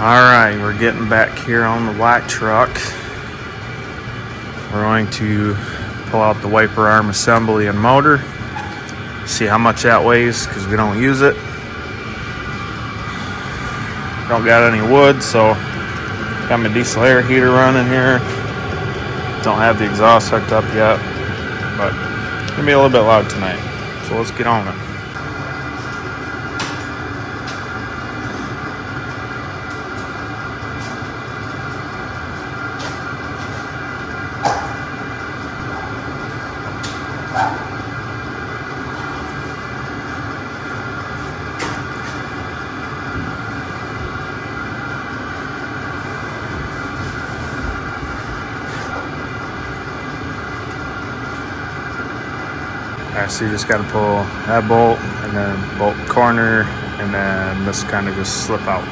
Alright, we're getting back here on the white truck. We're going to pull out the wiper arm assembly and motor, see how much that weighs because we don't use it. Don't got any wood, so got my diesel air heater running here. Don't have the exhaust hooked up yet, but it's gonna be a little bit loud tonight, so let's get on it. Alright, so you just got to pull that bolt and then bolt the corner, and then this kind of just slip out.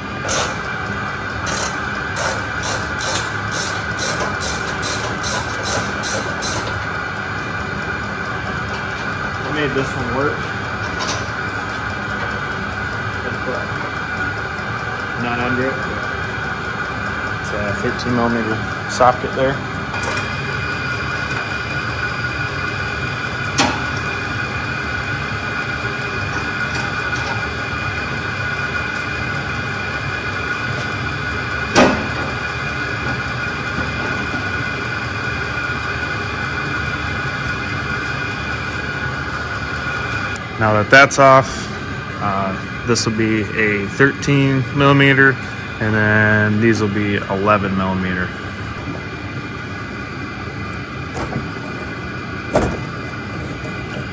I made this one work. Not under it. It's a 13 millimeter socket there. Now that that's off, this will be a 13 millimeter, and then these will be 11 millimeter.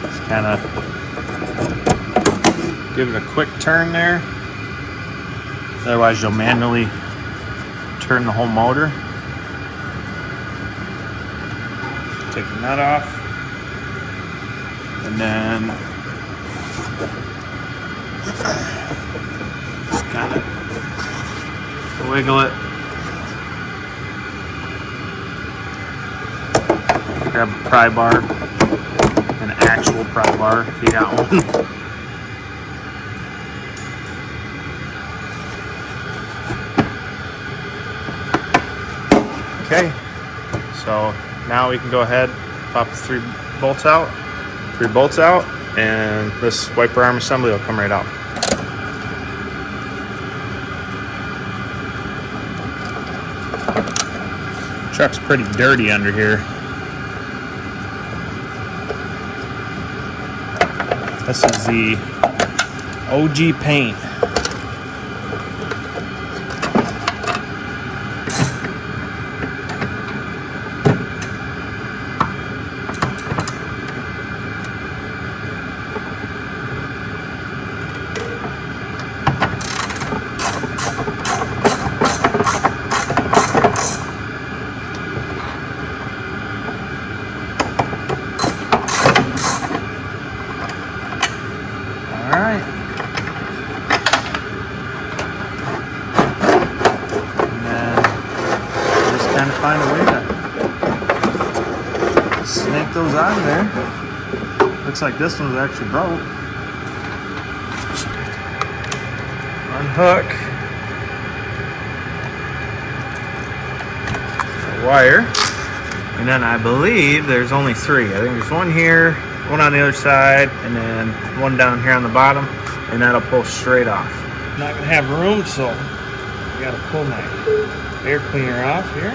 Just kind of give it a quick turn there. Otherwise, you'll manually turn the whole motor. Take the nut off, and then just kind of wiggle it. Grab a pry bar, an actual pry bar if you got one. Okay, so now we can go ahead, pop the three bolts out, and this wiper arm assembly will come right out. Truck's pretty dirty under here. This is the OG paint. Alright. And then just kind of find a way to snake those out of there. Looks like this one's actually broke. Unhook the wire. And then I believe there's only three. I think there's one here, one on the other side, and then one down here on the bottom, and that'll pull straight off. Not gonna have room, so I gotta pull my air cleaner off here.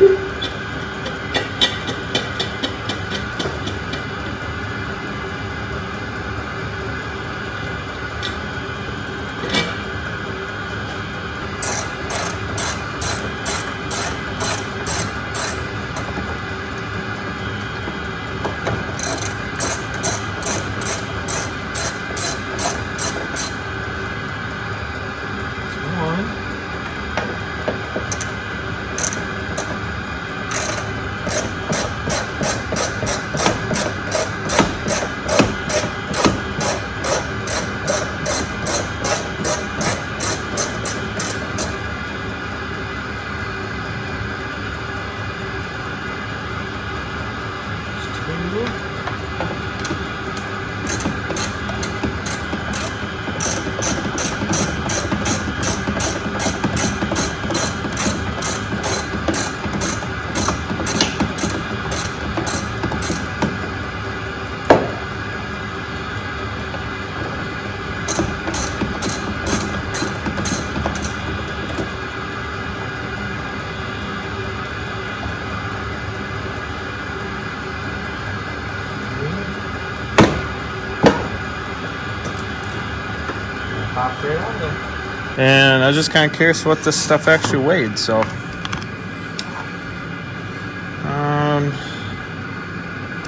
And I was just kind of curious what this stuff actually weighed, so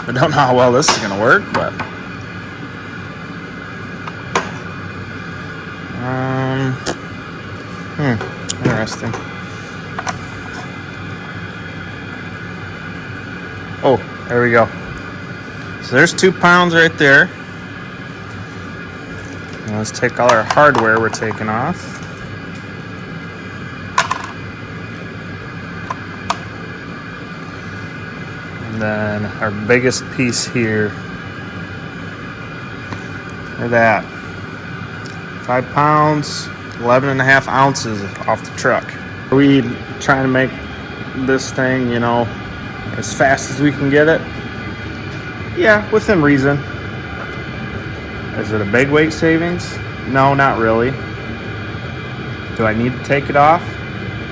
I don't know how well this is gonna work, but interesting. Oh, there we go. So there's 2 pounds right there. Now let's take all our hardware we're taking off. And then our biggest piece here. Look at that. 5 pounds, 11.5 ounces off the truck. Are we trying to make this thing, you know, as fast as we can get it? Yeah, within reason. Is it a big weight savings? No, not really. Do I need to take it off?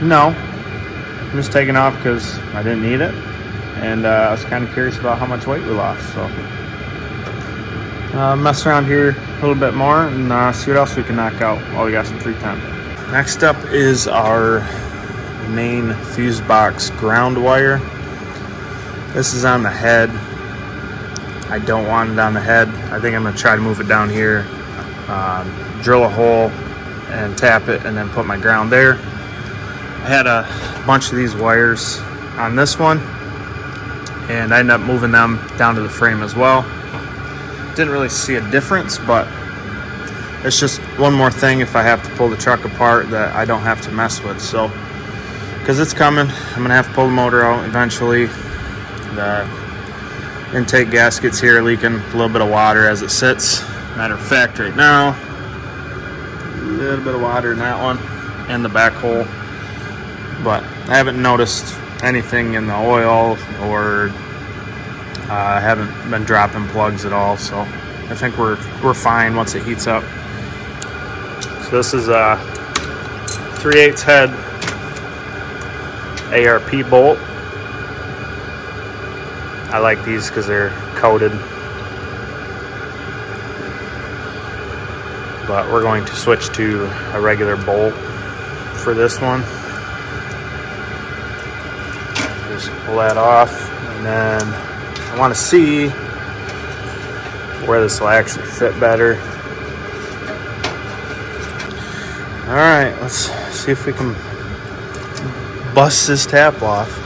No. I'm just taking it off because I didn't need it. And I was kind of curious about how much weight we lost. So mess around here a little bit more and see what else we can knock out while we got some free time. Next up is our main fuse box ground wire. This is on the head. I don't want it on the head. I think I'm going to try to move it down here, drill a hole and tap it, and then put my ground there. I had a bunch of these wires on this one, and I ended up moving them down to the frame as well. Didn't really see a difference, but it's just one more thing if I have to pull the truck apart that I don't have to mess with. So, because it's coming, I'm going to have to pull the motor out eventually. The intake gasket's here leaking a little bit of water as it sits. Matter of fact, right now, a little bit of water in that one and the back hole. But I haven't noticed anything in the oil, or I haven't been dropping plugs at all. So I think we're fine once it heats up. So this is a 3/8 head ARP bolt. I like these because they're coated. But we're going to switch to a regular bolt for this one. Just pull that off, and then I want to see where this will actually fit better. All right, let's see if we can bust this tap off.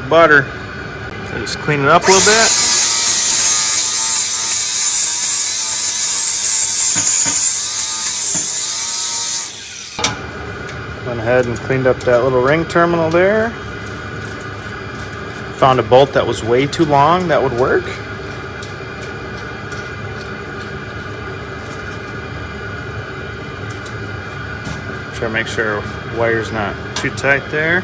Butter. So just clean it up a little bit. Went ahead and cleaned up that little ring terminal there. Found a bolt that was way too long that would work. Try to make sure the wire's not too tight there.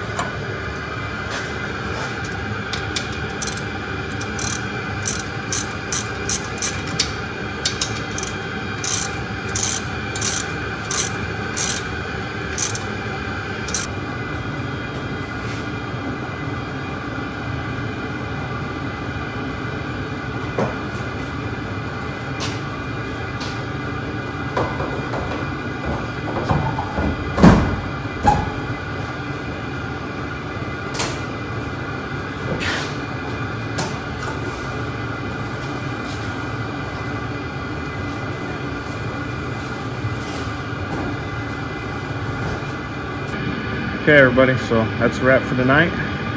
Okay, everybody, so that's a wrap for tonight.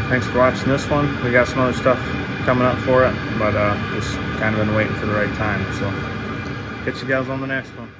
Thanks for watching this one. We got some other stuff coming up for it, but just kind of been waiting for the right time. So catch you guys on the next one.